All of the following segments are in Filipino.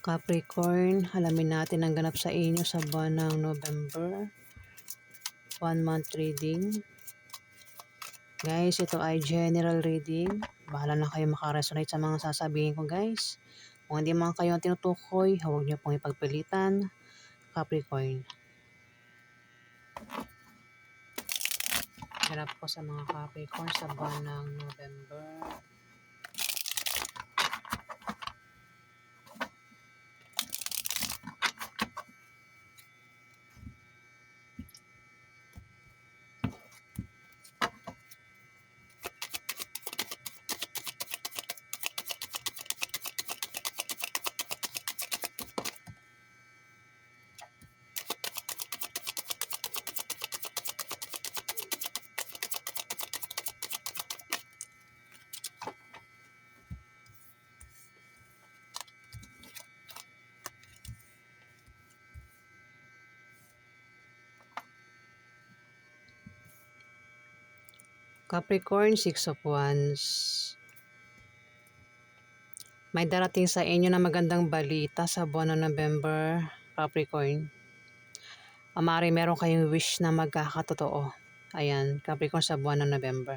Capricorn, alamin natin ang ganap sa inyo sa buwan ng November. 1 month reading. Guys, ito ay general reading. Bahala na kayo makaresonate sa mga sasabihin ko, guys. Kung hindi man kayo ang tinutukoy, huwag niyo pong ipagpilitan. Capricorn. Ganap ko sa mga Capricorn sa buwan ng November. Capricorn, 6 of Wands. May darating sa inyo na magandang balita sa buwan ng November, Capricorn. Amari meron kayong wish na magkakatotoo. Ayan, Capricorn sa buwan ng November.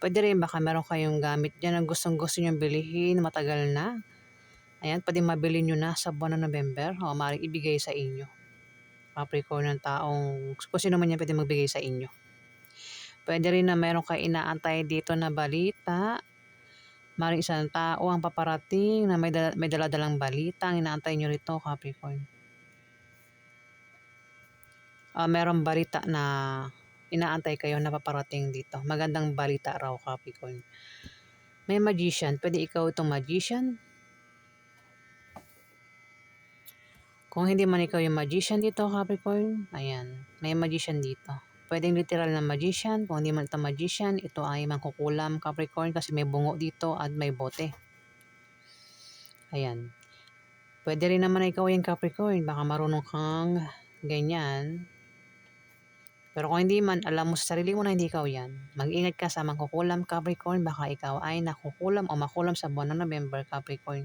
Pwede rin baka meron kayong gamit dyan na gustong-gusto nyo bilihin, matagal na. Ayan, pwede mabili nyo na sa buwan ng November o maaaring ibigay sa inyo. Capricorn ng taong, kung sino man yan pwede magbigay sa inyo. Pwede rin na meron kayo inaantay dito na balita. Maaaring isang tao ang paparating na may daladalang balita ang inaantay nyo rito, Capricorn. Merong balita na inaantay kayo na paparating dito. Magandang balita raw, Capricorn. May magician. Pwede ikaw itong magician. Kung hindi man ikaw yung magician dito, Capricorn, ayan, may magician dito. Pwedeng literal na magician. Kung hindi man ito magician, ito ay mangkukulam, Capricorn, kasi may bungo dito at may bote. Ayan. Pwede rin naman ikaw yung Capricorn. Baka marunong kang ganyan. Pero kung hindi man, alam mo sa sarili mo na hindi ikaw yan. Mag-ingat ka sa mangkukulam, Capricorn. Baka ikaw ay nakukulam o makulam sa buwan ng November, Capricorn.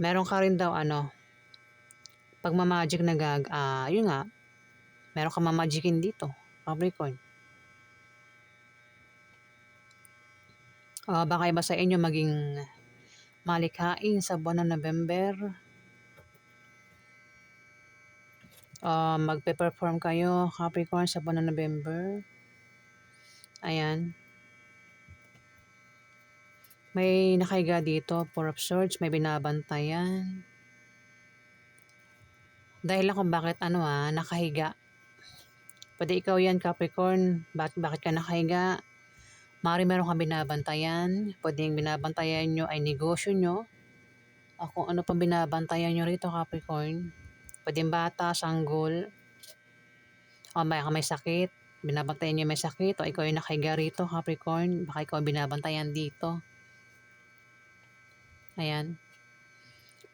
Meron ka rin daw pagmamagic na yun nga, meron ka mamagicin dito, Capricorn. Baka iba sa inyo maging malikhain sa buwan ng November. Magpe-perform kayo, Capricorn, sa buwan ng November. Ayan. May nakahiga dito, Four of Swords, may binabantayan. Dahil lang kung bakit nakahiga. Pwede ikaw yan, Capricorn. Bakit ka nakahiga? Maaari meron kang binabantayan. Pwede yung binabantayan nyo ay negosyo nyo. O kung ano pang binabantayan nyo rito, Capricorn. Pwede yung bata, sanggol. O may sakit. Binabantayan nyo may sakit. O ikaw yung nakahiga rito, Capricorn. Baka ikaw binabantayan dito. Ayan.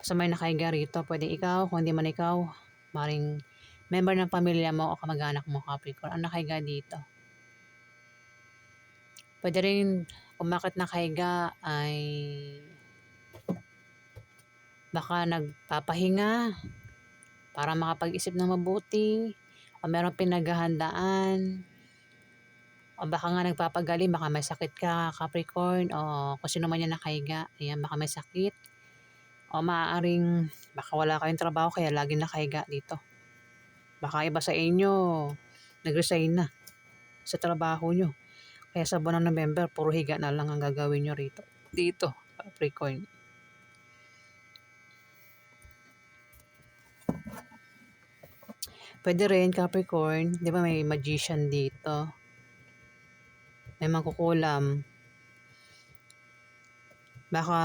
Sa may nakahiga rito, pwede ikaw. Kung hindi man ikaw, maring member ng pamilya mo o kamag-anak mo, Capricorn, ang nakahiga dito. Pwede rin, kung bakit nakahiga ay baka nagpapahinga para makapag-isip ng mabuti, o meron pinaghahandaan, o baka nga nagpapagaling, baka may sakit ka, Capricorn, o kung sino man yan nakahiga, ayan, baka may sakit, o maaaring baka wala kayong trabaho kaya laging nakahiga dito. Baka iba sa inyo nag-resign na sa trabaho nyo, kaya sa buwan ng November puro higa na lang ang gagawin nyo dito, Capricorn. Pwede rin, Capricorn, di ba may magician dito, may mangkukulam. Baka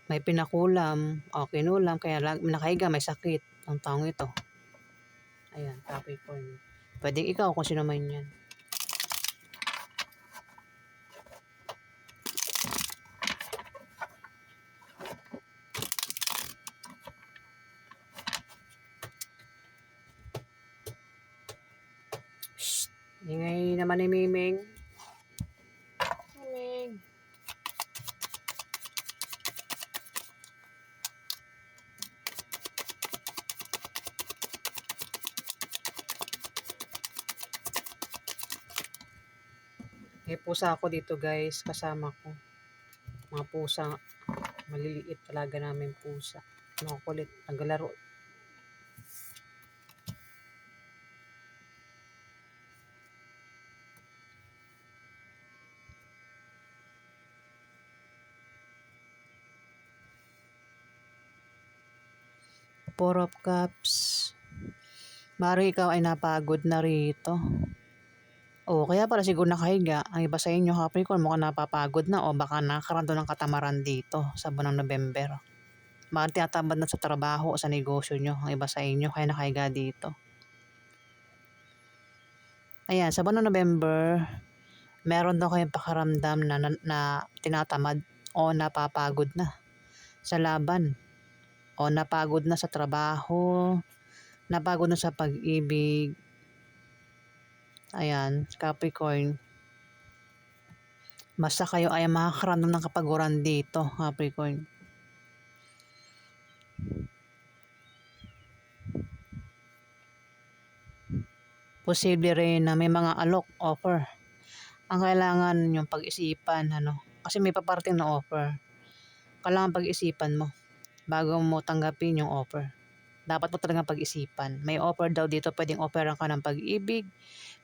may pinakulam o kinulam kaya nakahiga, may sakit ang taong ito. Ayan, Capricorn. Pwede ikaw kung sino man yan. Shh! Ingay naman ni Miming. morning. May pusa ako dito guys, kasama ko. Mga pusa, maliliit talaga namin pusa. Makukulit, naglalaro. Four of Cups. Mari ikaw ay napagod na rito. O kaya pala siguro nakahiga. Ang iba sa inyo Capricorn mukhang napapagod na o baka nakaramdam ng katamaran dito sa buwan ng November. Baka tinatamad na sa trabaho o sa negosyo nyo. Ang iba sa inyo kaya nakahiga dito. Ayan, sa buwan ng November, meron daw kayong pakaramdam na tinatamad o napapagod na sa laban o napagod na sa trabaho, napagod na sa pag-ibig. Ayan, Capricorn. Basta kayo ay makakaramdam ng kapaguran dito, Capricorn. Posible rin na may mga alok, offer. Ang kailangan yung pag-isipan, kasi may paparating na offer. Kailangan pag-isipan mo bago mo tanggapin yung offer. Dapat mo talagang pag-isipan. May offer daw dito, pwedeng offeran ka ng pag-ibig,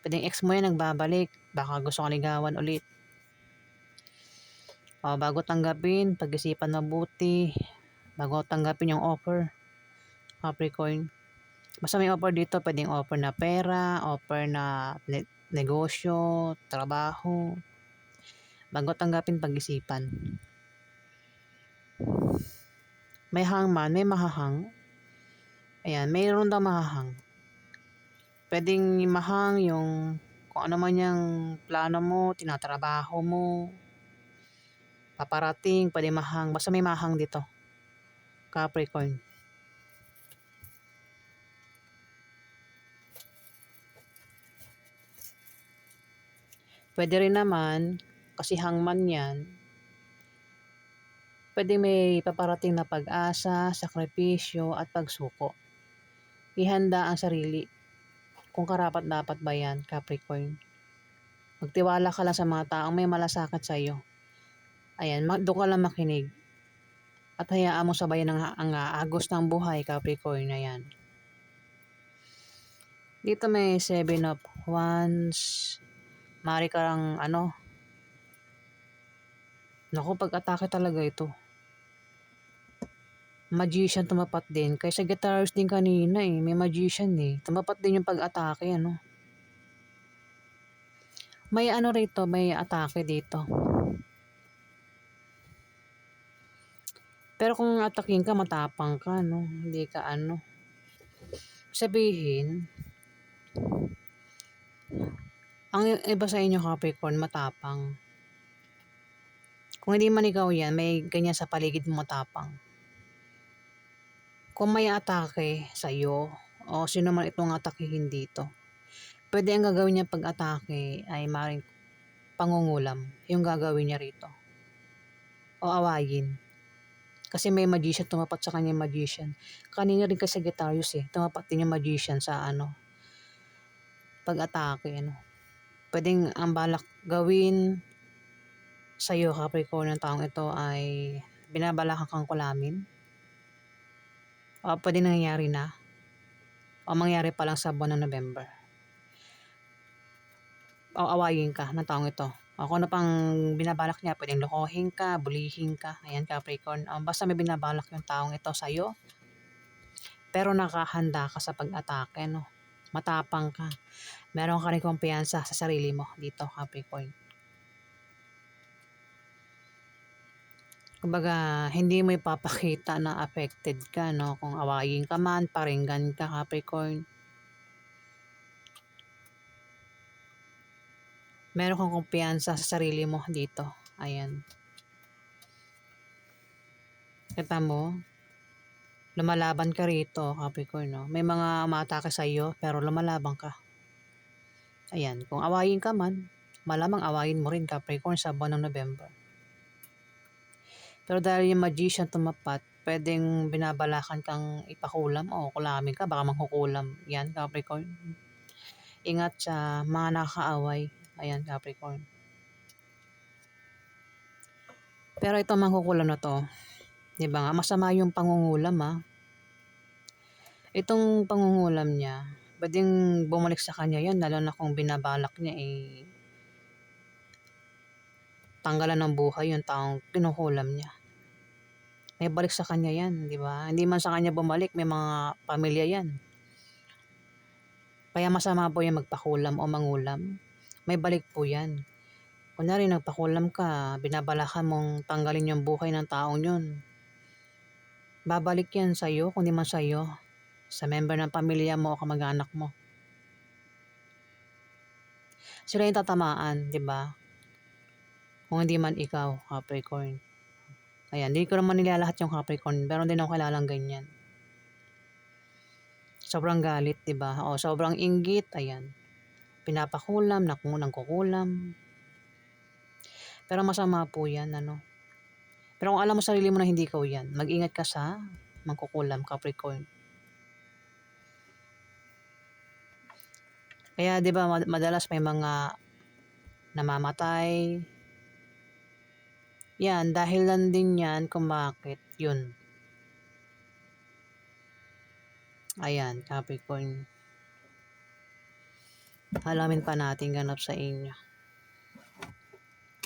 pwedeng ex mo yan nagbabalik, baka gusto ka ligawan ulit. O, bago tanggapin, pag-isipan mabuti, bago tanggapin yung offer, Capricorn. Basta may offer dito, pwedeng offer na pera, offer na negosyo, trabaho. Bago tanggapin, pag-isipan. May hangman, may mahahang. Ayan, mayroon daw mahahang. Pwedeng mahang yung kung ano man yung plano mo, tinatrabaho mo, paparating, pwede mahang. Basta may mahang dito, Capricorn. Pwede rin naman, kasi hangman yan, pwede may paparating na pag-asa, sakripisyo, at pagsuko. Ihanda ang sarili. Kung karapat-dapat ba yan, Capricorn. Magtiwala ka lang sa mga taong may malasakit sa iyo. Ayan, doon ka lang makinig. At hayaan mo sabayan ang agos ng buhay, Capricorn na yan. Dito may 7 of Wands. Mari ka lang, naku, pag-atake talaga ito. Magician tumapat din. Kaya sa guitarist din kanina may magician Tumapat din yung pag-atake, May rito, may atake dito. Pero kung atakin ka, matapang ka, Hindi ka Sabihin, ang iba sa inyo Capricorn, matapang. Kung hindi man ikaw yan, may ganyan sa paligid mo matapang. Kung may atake sa iyo, o sino man itong atakihin dito, pwede ang gagawin niya pag-atake ay maring pangungulam, yung gagawin niya rito. O awayin. Kasi may magician, tumapat sa kanya magician. Kanina rin kasi Sagittarius tumapat din yung magician sa pag-atake, Pwedeng ang balak gawin sa iyo, Capricorn, ng taong ito ay binabalakan kang kulamin. O pwede nangyayari na. O mangyari pa lang sa buwan ng November. O awayin ka ng taong ito. O kung ano pang binabalak niya, pwedeng lokohin ka, bulihin ka. Ayan, Capricorn. Basta may binabalak yung taong ito sa iyo. Pero nakahanda ka sa pag-atake, Matapang ka. Meron ka rin kumpiyansa sa sarili mo dito, Capricorn. Kumbaga, hindi mo ipapakita na affected ka, Kung awayin ka man, paringgan ka, Capricorn. Meron kang kumpiyansa sa sarili mo dito. Ayan. Kita mo? Lumalaban ka rito, Capricorn, May mga umatake sa iyo, pero lumalaban ka. Ayan. Kung awayin ka man, malamang awayin mo rin Capricorn sa buwan ng November. Pero dahil yung Magician tumapat, pwedeng binabalakan kang ipakulam o kulamin ka, baka mangkukulam yan Capricorn. Ingat sa mga nakakaaway. Ayan Capricorn. Pero ito mangkukulam na to, di ba nga, masama yung pangungulam Itong pangungulam niya, pwedeng bumalik sa kanya yan, lalo na kung binabalak niya tanggalan ng buhay yung taong kinukulam niya. May balik sa kanya yan, di ba? Hindi man sa kanya bumalik, may mga pamilya yan. Kaya masama po yung magpakulam o mangulam. May balik po yan. Kunyari nagpakulam ka, binabalakan mong tanggalin yung buhay ng taong yun. Babalik yan sa'yo, kundi man sa'yo, sa member ng pamilya mo o kamag-anak mo. Sila yung tatamaan, di ba? Kung hindi man ikaw, Capricorn. Ayan, hindi ko naman nilalahat yung Capricorn, pero hindi na ako kilalang ganyan. Sobrang galit, di ba? O sobrang inggit, ayan. Pinapakulam, nangkukulam. Pero masama po yan, Pero kung alam mo sarili mo na hindi ikaw yan, mag-ingat ka sa mangkukulam, Capricorn. Kaya 'di ba madalas may mga namamatay. Yan, dahil lang din yan kung bakit yun. Ayan, Capricorn. Alamin pa natin ganap sa inyo.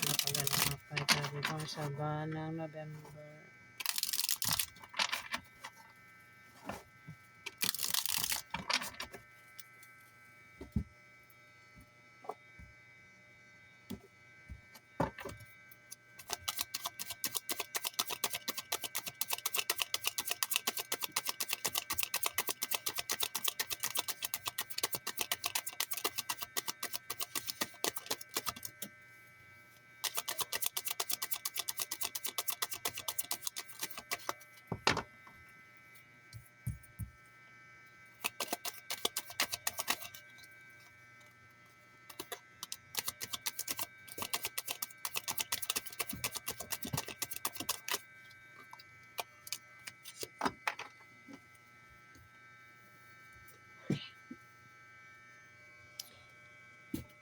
Napagalang pa Capricorn sa buwan ng November.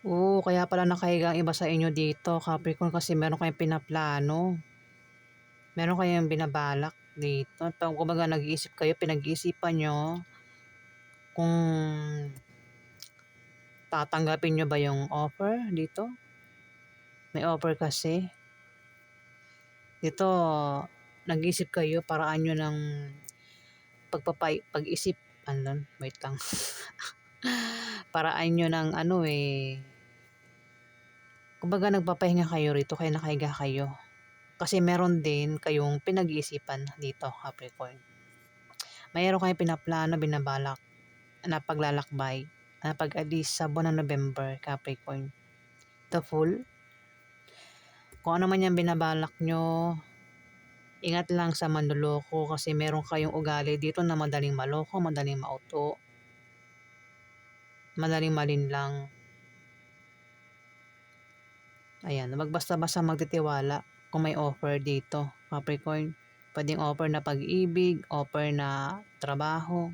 Oo, kaya pala nakahiga ang iba sa inyo dito, Capricorn, kasi meron kayong pinaplano. Meron kayong binabalak dito. Kumbaga nag-iisip kayo, pinag-iisipan nyo kung tatanggapin nyo ba yung offer dito. May offer kasi. Dito, nag-iisip kayo, paraan nyo ng pag-isip. Wait lang. Paraan nyo ng kumbaga nagpapahinga kayo rito, kaya nakahiga kayo. Kasi meron din kayong pinag-iisipan dito, Capricorn. Mayroon kayong pinaplano, binabalak na paglalakbay, na pag-alis sa buwan ng November, Capricorn. The Fool. Kung ano man yung binabalak nyo, ingat lang sa manloloko kasi meron kayong ugali dito na madaling maloko, madaling mauto, madaling malinlang. Ayan, wag basta-basta magtitiwala kung may offer dito, Capricorn. Pwedeng offer na pag-ibig, offer na trabaho.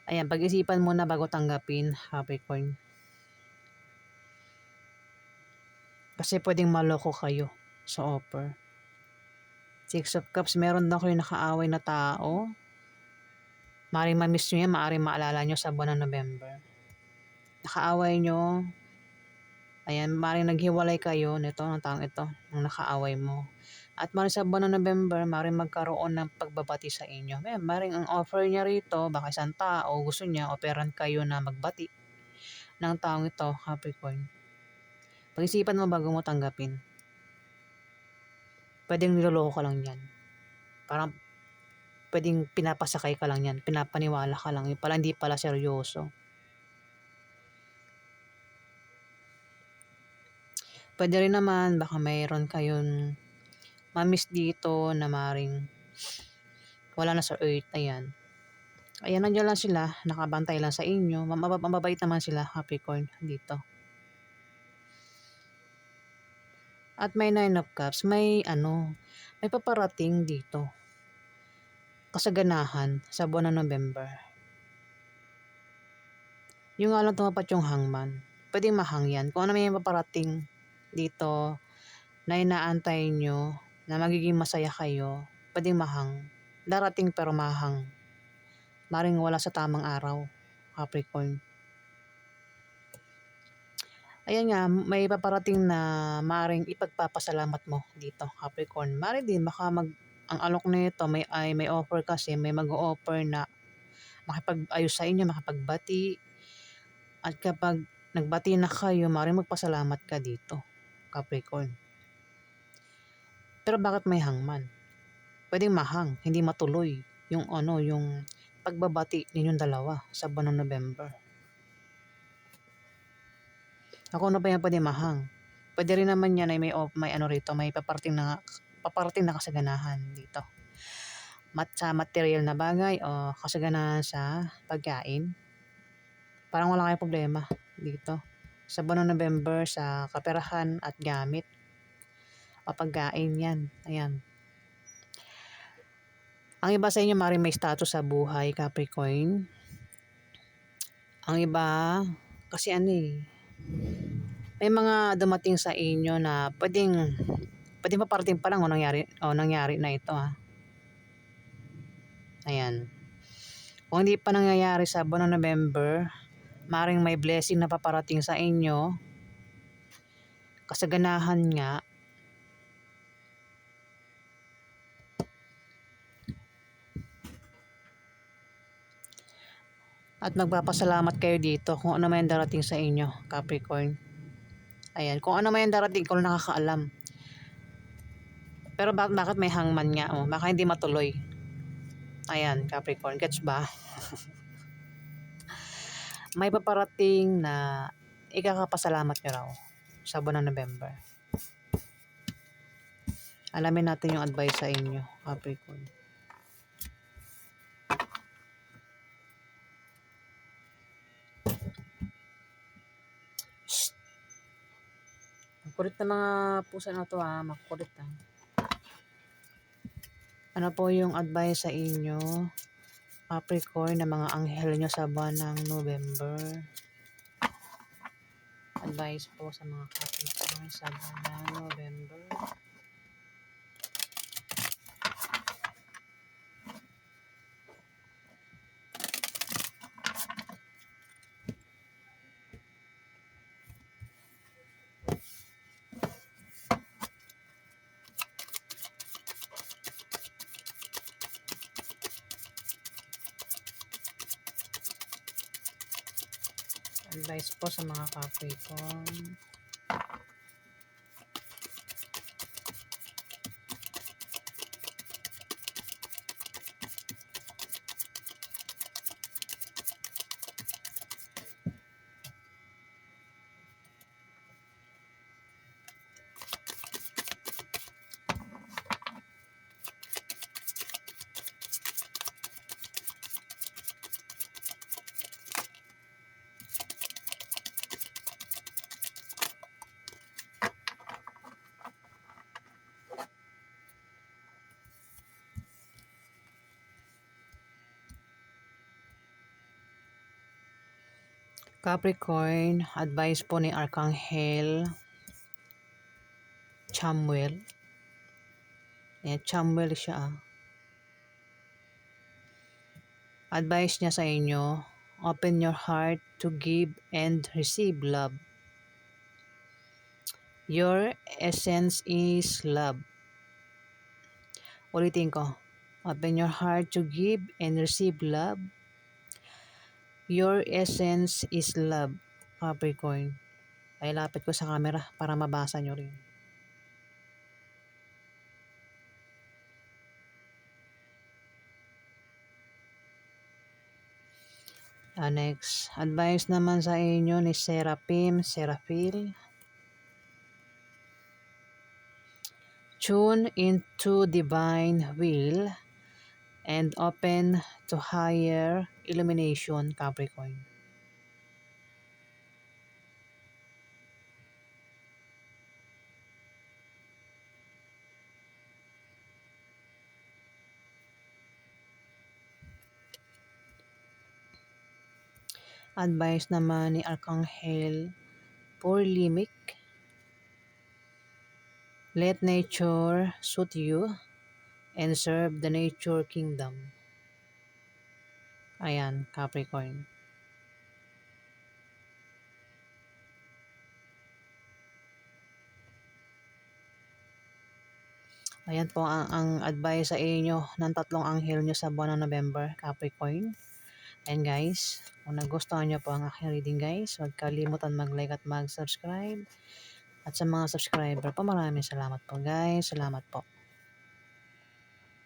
Ayan, pag-isipan mo na bago tanggapin, Capricorn. Kasi pwedeng maloko kayo sa offer. Six of Cups, meron na kayo nakaaway na tao. Maaaring ma-miss nyo yan, maaaring maalala nyo sa buwan ng November. Nakaaway nyo, ayan, maaaring naghiwalay kayo nito, ng taong ito, ng nakaaway mo. At maaaring sa buwan ng November, maaaring magkaroon ng pagbabati sa inyo. Maaaring ang offer niya rito, baka isang tao, gusto niya, operan kayo na magbati ng taong ito, Capricorn. Pag-isipan mo bago mo tanggapin. Pwedeng niloloko ka lang yan. Parang pwedeng pinapasakay ka lang yan, pinapaniwala ka lang, yung pala hindi pala seryoso. Pwede rin naman, baka mayroon kayong ma-miss dito na maring wala na sa earth, ayan. Ayan, nandiyan lang sila, nakabantay lang sa inyo. Mababait naman sila, Capricorn, dito. At may Nine of Cups, may paparating dito. Kasaganahan sa buwan ng November. Yung nga lang tumapat yung Hangman. Pwedeng mahang yan. Kung ano may paparating dito na inaantay nyo na magiging masaya kayo, pwedeng mahang. Darating pero mahang. Maring wala sa tamang araw, Capricorn. Ayan nga, may paparating na maring ipagpapasalamat mo dito, Capricorn. Maring din, ang alok nito may offer kasi, may mag-o-offer na makipag-ayos sa inyo, makapagbati. At kapag nagbati na kayo, maring magpasalamat ka dito, Capricorn. Pero bakit may hangman? Pwedeng mahang, hindi matuloy yung pagbabati ninyong dalawa sa buwan ng November. Ako ano pa yan pwede mahang. Pwede rin naman yan ay may ano rito, may paparating na kasaganahan dito. Sa material na bagay o kasaganahan sa pagkain. Parang wala kayong problema dito. Sa buwan ng November, sa kaperahan at gamit o pagkain yan. Ayan. Ang iba sa inyo maring may status sa buhay, Capricorn. Ang iba, kasi may mga dumating sa inyo na pwedeng paparating pa lang o nangyari na ito Ayan. Kung hindi pa nangyayari sa buwan ng November, maring may blessing na paparating sa inyo. Kasaganahan nga. At magpapasalamat kayo dito kung ano man darating sa inyo, Capricorn. Ayan, kung ano man darating, kung nakakaalam. Pero bakit may hangman nga? Baka hindi matuloy. Ayan, Capricorn, gets ba? May paparating na ikakapasalamat nyo raw sa buwan ng November. Alamin natin yung advice sa inyo, Capricorn. Makulit na mga pusa na to makulit Ano po yung advice sa inyo, Capricorn, na mga anghel nyo sa buwan ng November? Advice po sa mga Capricorn sa buwan ng November. Advice po sa mga Capricorn. Capricorn, advice po ni Archangel Chamuel. Chamuel siya Advice niya sa inyo, open your heart to give and receive love. Your essence is love. Ulitin ko. Open your heart to give and receive love. Your essence is love, Capricorn. Ay lapit ko sa camera para mabasa nyo rin. Next, advice naman sa inyo ni Seraphil. Tune into divine will and open to higher illumination, Capricorn. advice naman ni Archangel Porlimik, let nature suit you and serve the nature kingdom. Ayan, Capricorn. Ayan po ang advice sa inyo ng tatlong anghel nyo sa buwan ng November, Capricorn. And guys, kung nagustuhan nyo po ang aking reading guys, huwag kalimutan mag-like at mag-subscribe. At sa mga subscriber po, maraming salamat po guys. Salamat po.